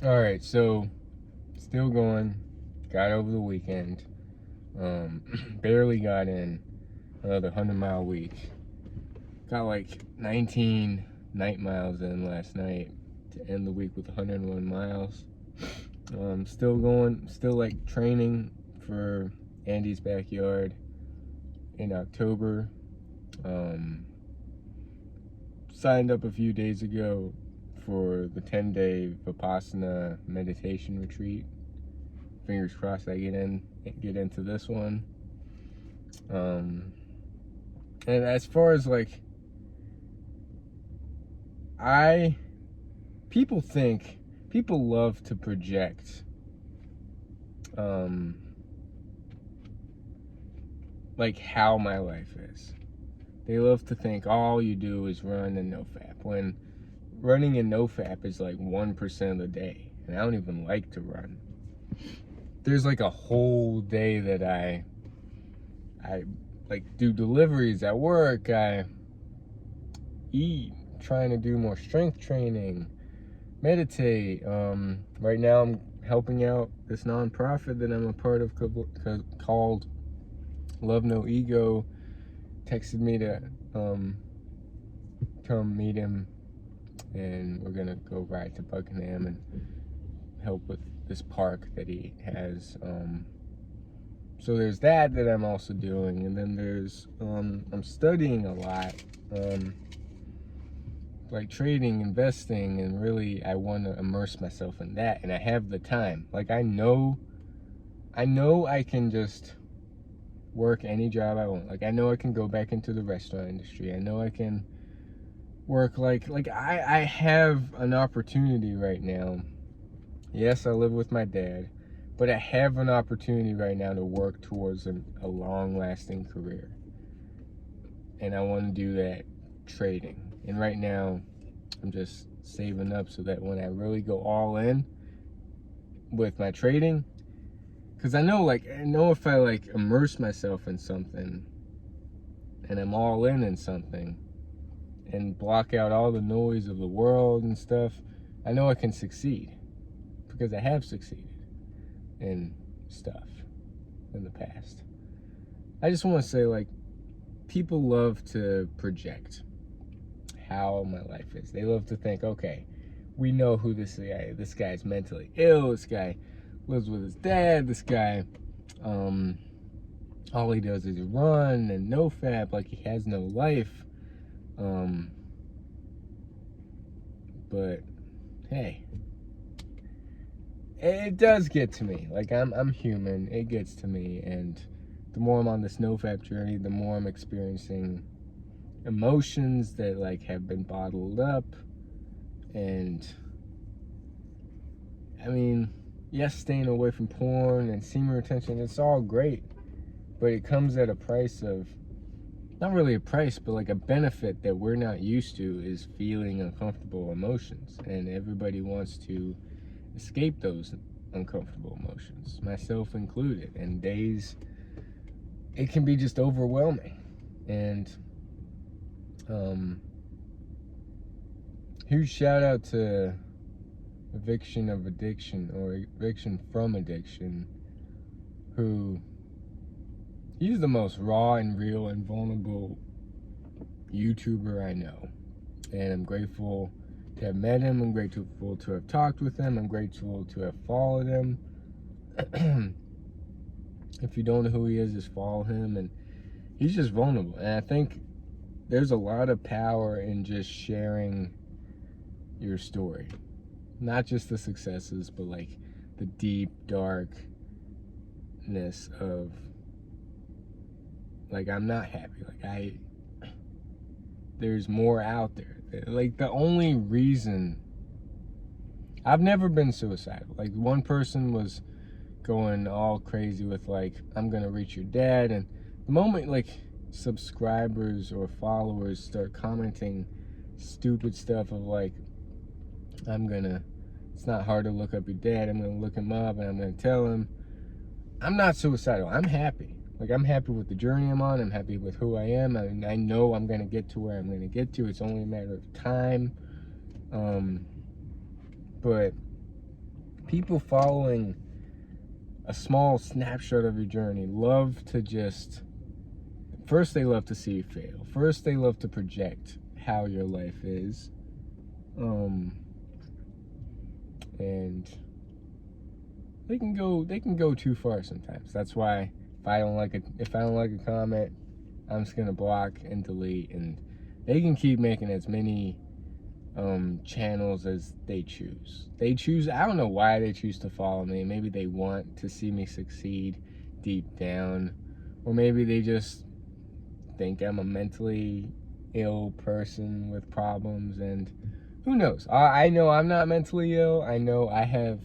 All right, so still going. Got over the weekend. Barely got in another 100-mile week. Got like 19 night miles in last night to end the week with 101 miles. Still going, still like training for Andy's backyard in October. Signed up a few days ago for the 10-day Vipassana meditation retreat. Fingers crossed I get into this one. And as far as like, people love to project like how my life is. They love to think all you do is run in NoFap, when running in NoFap is like 1% of the day, and I don't even like to run. There's like a whole day that I like do deliveries at work, I eat, trying to do more strength training, meditate. Right now I'm helping out this nonprofit that I'm a part of called Love No Ego. Texted me to come meet him, and we're gonna go ride to Buckingham and help with this park that he has. So there's that I'm also doing, and then there's I'm studying a lot, like trading, investing, and really I want to immerse myself in that, and I have the time. Like I know I can just work any job I want. Like I know I can go back into the restaurant industry. I know I can work like I have an opportunity right now. Yes, I live with my dad, but I have an opportunity right now to work towards a long-lasting career. And I want to do that trading. And right now, I'm just saving up so that when I really go all in with my trading, because I know if I like immerse myself in something and I'm all in something and block out all the noise of the world and stuff, I know I can succeed, because I have succeeded in stuff in the past. I just want to say, like, people love to project how my life is. They love to think, okay, we know who this guy is. This guy's mentally ill. This guy lives with his dad. This guy, all he does is run and NoFap, like he has no life. But hey, it does get to me. Like I'm human. It gets to me, and the more I'm on this NoFap journey, the more I'm experiencing emotions that like have been bottled up. And I mean, yes, staying away from porn and semen retention, it's all great, but it comes at a price of, not really a price, but like a benefit that we're not used to, is feeling uncomfortable emotions. And everybody wants to escape those uncomfortable emotions, myself included. And days, it can be just overwhelming. And huge shout out to Eviction of Addiction, or Eviction from Addiction, who, he's the most raw and real and vulnerable YouTuber I know. And I'm grateful to have met him. I'm grateful to have talked with him. I'm grateful to have followed him. If you don't know who he is, just follow him. And he's just vulnerable. And I think there's a lot of power in just sharing your story. Not just the successes, but like the deep darkness of, like, I'm not happy. Like there's more out there. Like the only reason, I've never been suicidal. Like one person was going all crazy with like, I'm gonna reach your dad, and the moment like subscribers or followers start commenting stupid stuff of like, it's not hard to look up your dad, I'm gonna look him up and I'm gonna tell him, I'm not suicidal. I'm happy. Like I'm happy with the journey I'm on. I'm happy with who I am. I know I'm gonna get to where I'm gonna get to. It's only a matter of time. But people following a small snapshot of your journey love to just, first they love to see you fail. First they love to project how your life is. And they can go too far sometimes. That's why if I don't like a comment, I'm just gonna block and delete, and they can keep making as many channels as they choose. I don't know why they choose to follow me. Maybe they want to see me succeed deep down, or maybe they just think I'm a mentally ill person with problems, and who knows? I know I'm not mentally ill. I know I have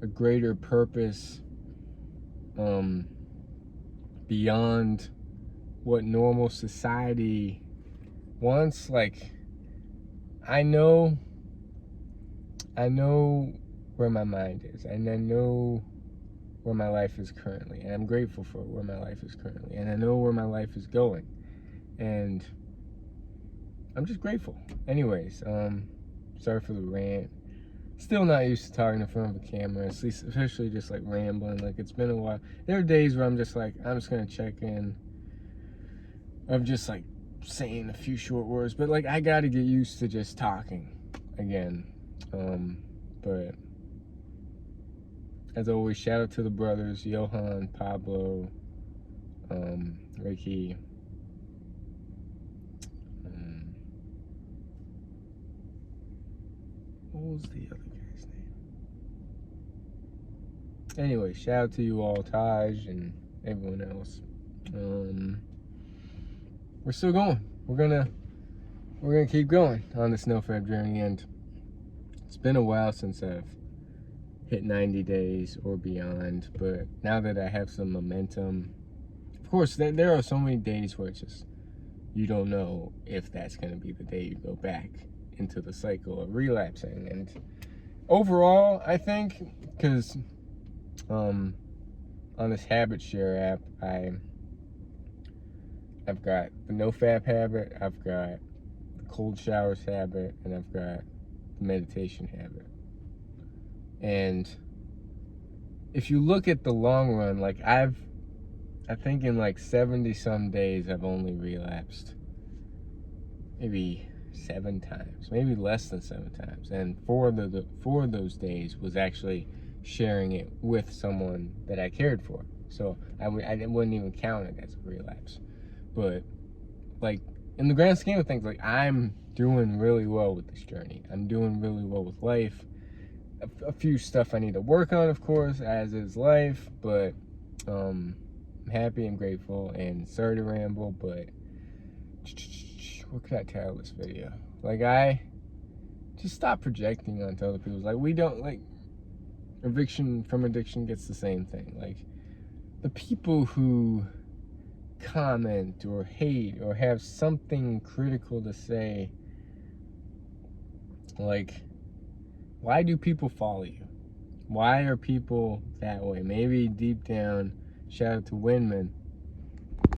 a greater purpose beyond what normal society wants. Like, I know where my mind is, and I know where my life is currently, and I'm grateful for where my life is currently, and I know where my life is going, and I'm just grateful. Anyways, sorry for the rant. Still not used to talking in front of a camera, especially just like rambling. Like, it's been a while. There are days where I'm just like, I'm just gonna check in. I'm just like saying a few short words, but like I gotta get used to just talking again. But as always, shout out to the brothers, Johan, Pablo, Ricky. What was the other guy's name? Anyway, shout out to you all, Taj and everyone else. We're still going. We're gonna keep going on this NoFap journey, and it's been a while since I've hit 90 days or beyond, but now that I have some momentum, of course, there are so many days where it's just, you don't know if that's going to be the day you go back into the cycle of relapsing. And overall, I think, because on this habit share app, I've got the NoFap habit, I've got the cold showers habit, and I've got the meditation habit. And if you look at the long run, like I think in like 70 some days, I've only relapsed maybe 7 times, maybe less than 7 times. And 4 of those days was actually sharing it with someone that I cared for. So I wouldn't even count it as a relapse. But like, in the grand scheme of things, like, I'm doing really well with this journey. I'm doing really well with life. A few stuff I need to work on, of course, as is life, but I'm happy and grateful, and sorry to ramble, but what could I title this video? Like, I just stop projecting onto other people's, like, we don't, like, eviction from addiction gets the same thing. Like, the people who comment or hate or have something critical to say, like, why do people follow you? Why are people that way? Maybe deep down, shout out to Windman,